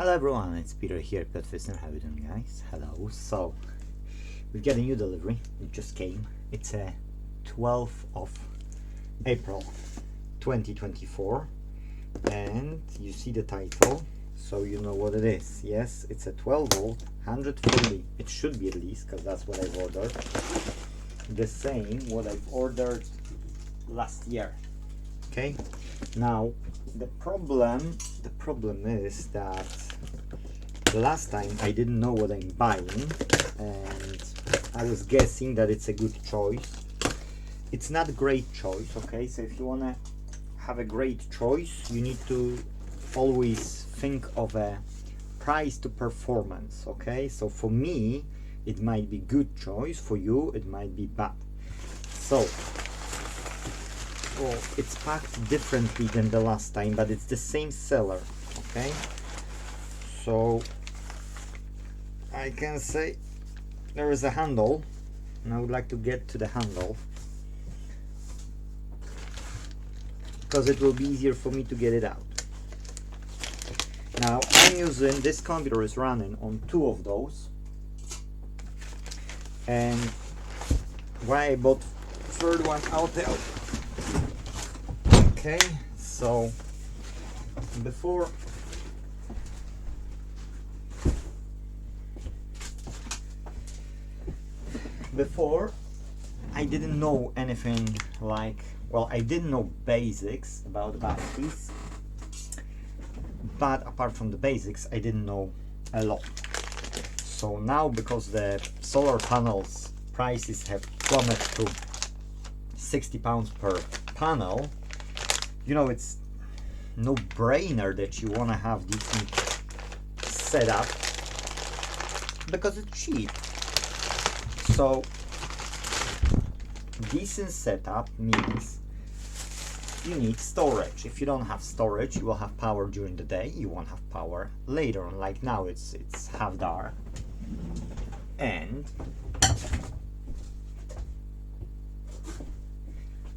Hello everyone, it's Peter here, Pet Fisner. How you doing, guys? Hello. So we've got a new delivery. It just came. It's a 12th of April 2024, and you see the title, so you know what it is. Yes, it's a 12 volt 140. It should be, at least, because that's what I've ordered. The same what I've ordered last year. Okay, now the problem is that the last time I didn't know what I'm buying, and I was guessing that it's a good choice. It's not a great choice. Okay, so if you want to have a great choice, you need to always think of a price to performance. Okay, so for me it might be good choice, for you it might be bad. So well, it's packed differently than the last time, but it's the same seller. Okay, so I can say there is a handle, and I would like to get to the handle because it will be easier for me to get it out. Now I'm using, this computer is running on 2 of those, and why I bought third one out there. Okay, so before I didn't know anything, like, well, I didn't know basics about batteries, but apart from the basics I didn't know a lot. So now, because the solar panels prices have plummeted to £60 per panel, you know, it's no brainer that you want to have decent setup because it's cheap. So decent setup means you need storage. If you don't have storage, you will have power during the day, you won't have power later on. Like now it's half dark, and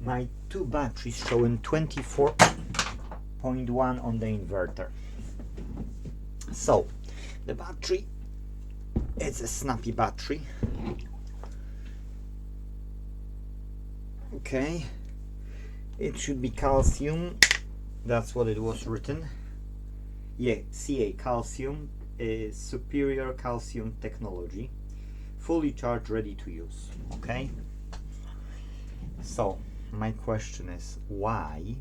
my 2 batteries showing 24.1 on the inverter. So the battery, it's a snappy battery. Okay, it should be calcium, that's what it was written. Yeah, Ca, calcium is superior calcium technology, fully charged, ready to use. Okay, so my question is, why,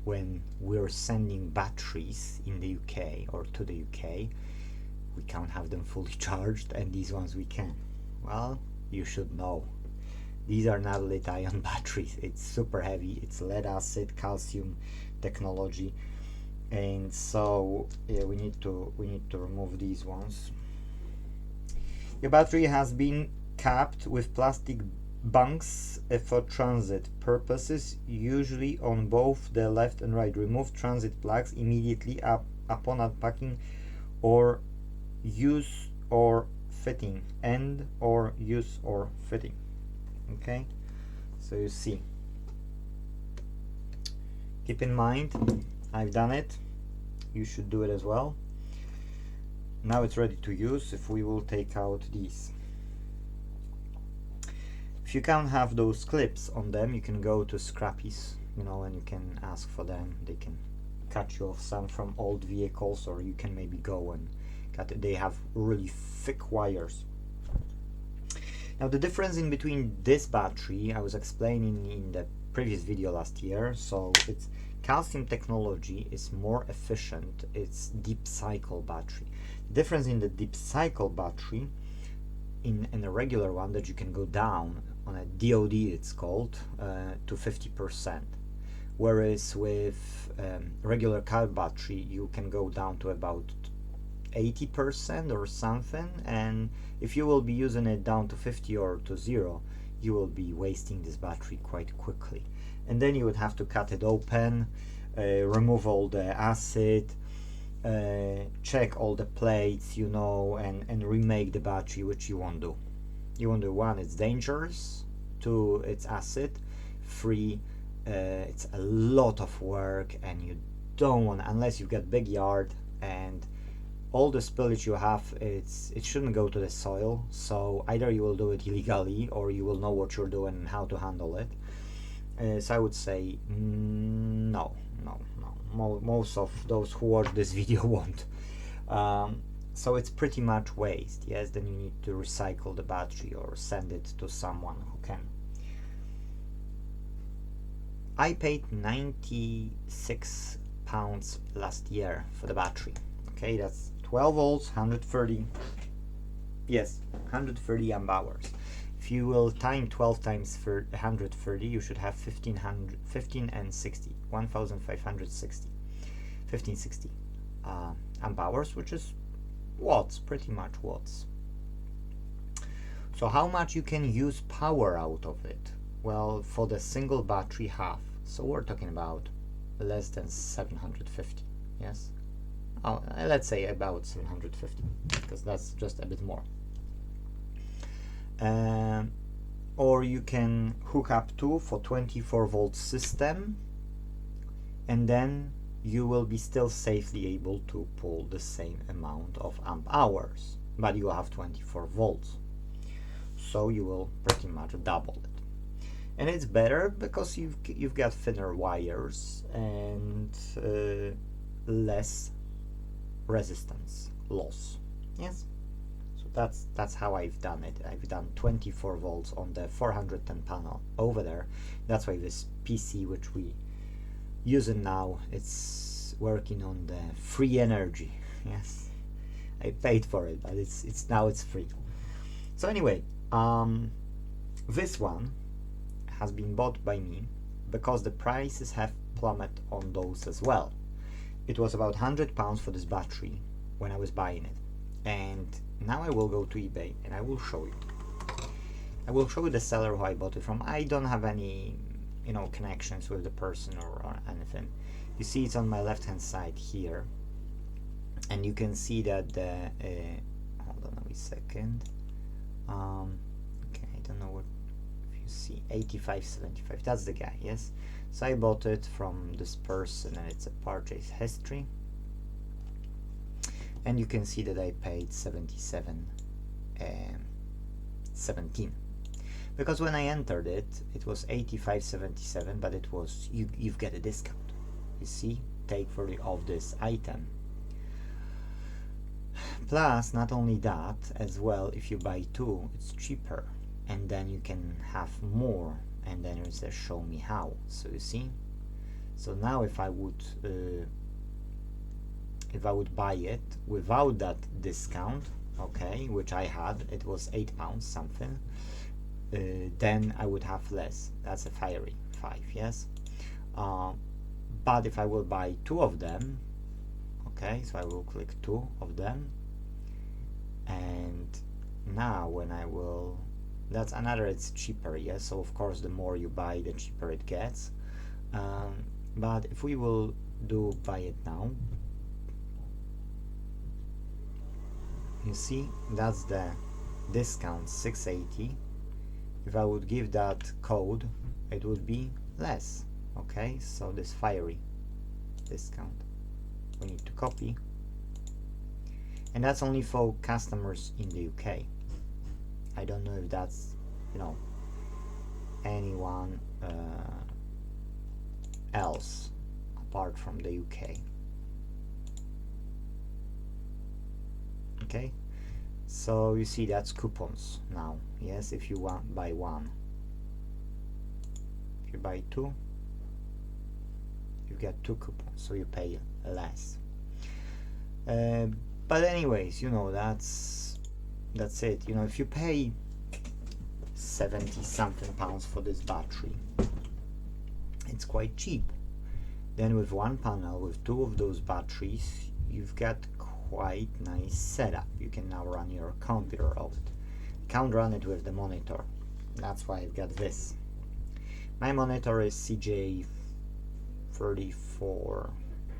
when we're sending batteries in the UK or to the UK, we can't have them fully charged, and these ones we can? Well, you should know. These are not lithium batteries. It's super heavy. It's lead acid calcium technology, and so yeah, we need to remove these ones. Your battery has been capped with plastic bunks for transit purposes, usually on both the left and right. Remove transit plugs immediately upon unpacking or use or fitting, and or use or fitting. Okay, so you see, keep in mind, I've done it, you should do it as well. Now it's ready to use. If we will take out these, if you can't have those clips on them, you can go to Scrappies, you know, and you can ask for them. They can cut you off some from old vehicles, or you can maybe go and cut it. They have really thick wires. Now the difference in between this battery, I was explaining in the previous video last year. So it's calcium technology is more efficient. It's deep cycle battery. The difference in the deep cycle battery in a regular one, that you can go down on a DOD, it's called, to 50%, whereas with regular car battery you can go down to about 80% or something, and if you will be using it down to 50 or to 0, you will be wasting this battery quite quickly. And then you would have to cut it open, remove all the acid, check all the plates, you know, and remake the battery, which you won't do. You won't do. 1, it's dangerous. 2, it's acid. 3, it's a lot of work, and you don't want, unless you've got big yard and all the spillage you have, it shouldn't go to the soil. So either you will do it illegally, or you will know what you're doing and how to handle it. So I would say no. Most of those who watch this video won't. So it's pretty much waste. Yes, then you need to recycle the battery or send it to someone who can. I paid 96 pounds last year for the battery. Okay, that's 12 volts, 130. Yes, 130 amp hours. If you will time 12 times for 130, you should have 1560 amp hours, which is watts, pretty much watts. So how much you can use power out of it? Well, for the single battery half, so we're talking about less than 750. Yes, let's say about 750, because that's just a bit more. Or you can hook up two for 24 volt system, and then you will be still safely able to pull the same amount of amp hours, but you have 24 volts, so you will pretty much double it. And it's better because you've got thinner wires and less resistance loss. Yes, so that's how I've done it. I've done 24 volts on the 410 panel over there. That's why this PC, which we using now, it's working on the free energy. Yes, I paid for it, but it's now it's free. So anyway, this one has been bought by me because the prices have plummeted on those as well. It was about £100 for this battery when I was buying it, and now I will go to eBay and I will show you. I will show you the seller who I bought it from. I don't have any, connections with the person or anything. You see, it's on my left hand side here, and you can see that the hold on a second. Okay, I don't know what you see. 85.75. That's the guy. Yes. So I bought it from this person, and it's a purchase history. And you can see that I paid 77.17. Because when I entered it, it was 85.77, but it was you've got a discount. You see, take for of this item. Plus, not only that, as well, if you buy two, it's cheaper, and then you can have more, and then it says show me how. So you see, so now if I would buy it without that discount, okay, which I had, it was £8 something, then I would have less. That's a fiery 5, yes. But if I will buy two of them, okay, so I will click two of them, and now when I will, that's another, it's cheaper, yes. So of course the more you buy, the cheaper it gets. But if we will buy it now, you see, that's the discount, 680. If I would give that code, it would be less. Okay, so this fiery discount we need to copy, and that's only for customers in the UK. I don't know if that's anyone else apart from the UK. Okay, so you see, that's coupons now. Yes, if you buy one, if you buy two, you get two coupons, so you pay less. But anyways, that's it. If you pay 70 something pounds for this battery, it's quite cheap. Then with one panel, with two of those batteries, you've got quite nice setup. You can now run your computer of it. You can't run it with the monitor. That's why I've got this. My monitor is CJ34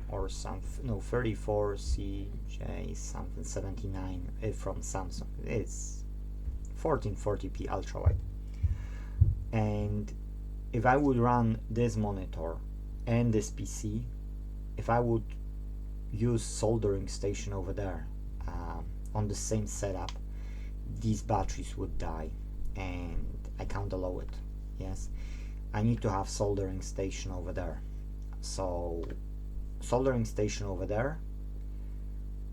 or something, no, 34 CJ something 79 from Samsung. It's 1440p ultra wide. And if I would run this monitor and this PC, if I would use soldering station over there, on the same setup, these batteries would die, and I can't allow it. Yes, I need to have soldering station over there. So soldering station over there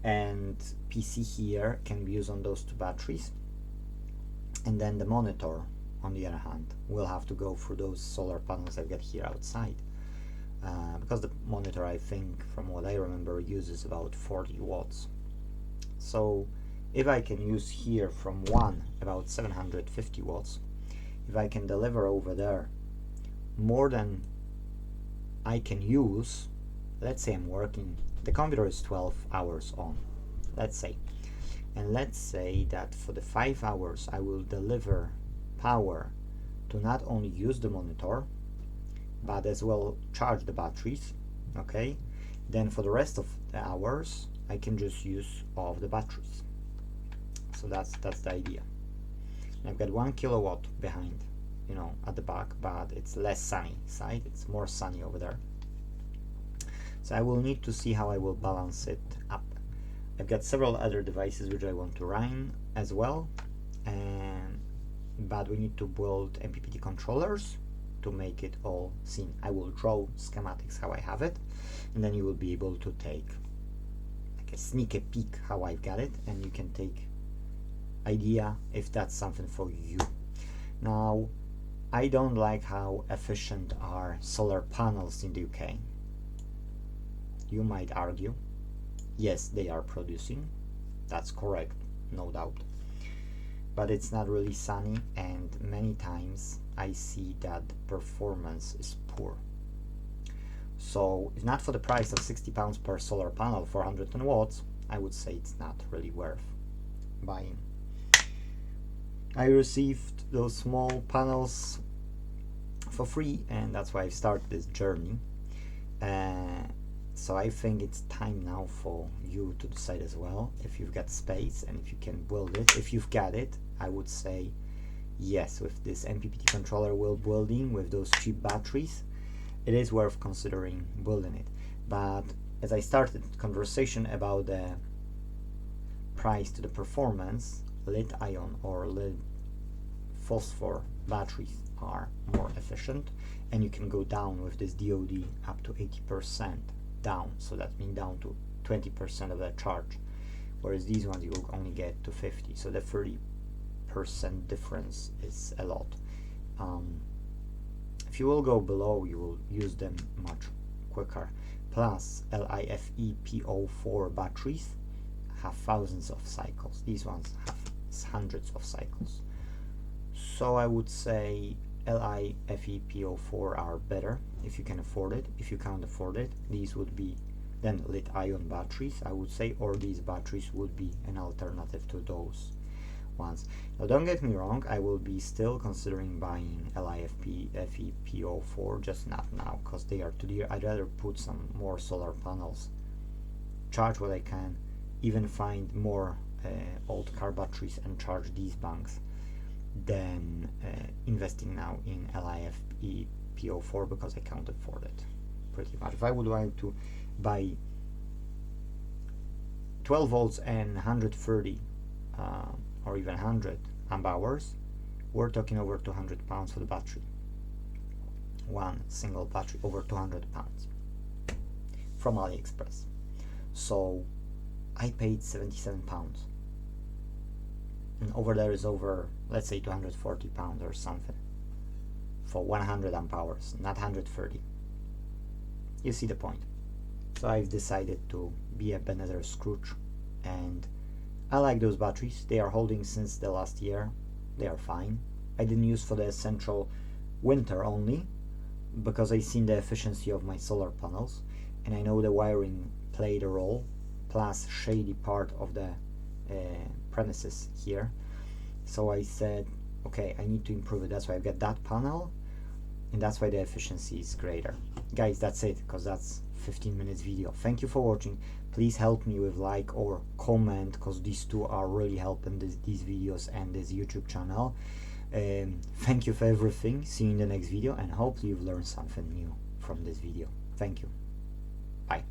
and PC here can be used on those two batteries, and then the monitor on the other hand will have to go through those solar panels I've got here outside, because the monitor, I think from what I remember, uses about 40 watts. So if I can use here from one about 750 watts, if I can deliver over there more than I can use, let's say I'm working, the computer is 12 hours on, let's say, and let's say that for the 5 hours I will deliver power to not only use the monitor but as well charge the batteries, okay, then for the rest of the hours I can just use all of the batteries. So that's the idea. And I've got 1 kilowatt behind, you know, at the back, but it's less sunny side, it's more sunny over there. So I will need to see how I will balance it up. I've got several other devices which I want to run as well, but we need to build MPPT controllers to make it all seen. I will draw schematics how I have it, and then you will be able to take like a sneak peek how I've got it, and you can take idea if that's something for you. Now, I don't like how efficient are solar panels in the UK. You might argue, yes, they are producing, that's correct, no doubt, but it's not really sunny, and many times I see that the performance is poor. So if not for the price of £60 per solar panel for 110 watts, I would say it's not really worth buying. I received those small panels for free, and that's why I started this journey. So I think it's time now for you to decide as well if you've got space and if you can build it. If you've got it, I would say yes, with this MPPT controller we're building with those cheap batteries, it is worth considering building it. But as I started the conversation about the price to the performance, lithium or lead phosphor batteries are more efficient, and you can go down with this DOD up to 80% down, so that means down to 20% of that charge, whereas these ones you will only get to 50, so the 30% difference is a lot. If you will go below, you will use them much quicker. Plus LiFePO4 batteries have thousands of cycles, these ones have hundreds of cycles. So I would say LiFePO4 are better if you can afford it. If you can't afford it, these would be then lithium batteries, I would say, or these batteries would be an alternative to those ones. Now don't get me wrong, I will be still considering buying LiFePO4, just not now, because they are too dear. I'd rather put some more solar panels, charge what I can, even find more old car batteries and charge these banks, than investing now in LiFePO4, because I can't afford it pretty much. If I would like to buy 12 volts and 130 or even 100 amp hours, we're talking over £200 for the battery. One single battery, over £200 from AliExpress. So I paid £77, and over there is over, let's say, £240 or something for 100 amp hours, not 130. You see the point. So I've decided to be a Ebenezer Scrooge, and I like those batteries. They are holding since the last year. They are fine. I didn't use for the essential winter only, because I seen the efficiency of my solar panels, and I know the wiring played a role, plus shady part of the premises here. So I said, okay, I need to improve it. That's why I've got that panel, and that's why the efficiency is greater. Guys, that's it, because that's 15 minutes video. Thank you for watching. Please help me with like or comment, because these two are really helping these videos and this YouTube channel. Thank you for everything. See you in the next video, and hopefully you've learned something new from this video. Thank you. Bye.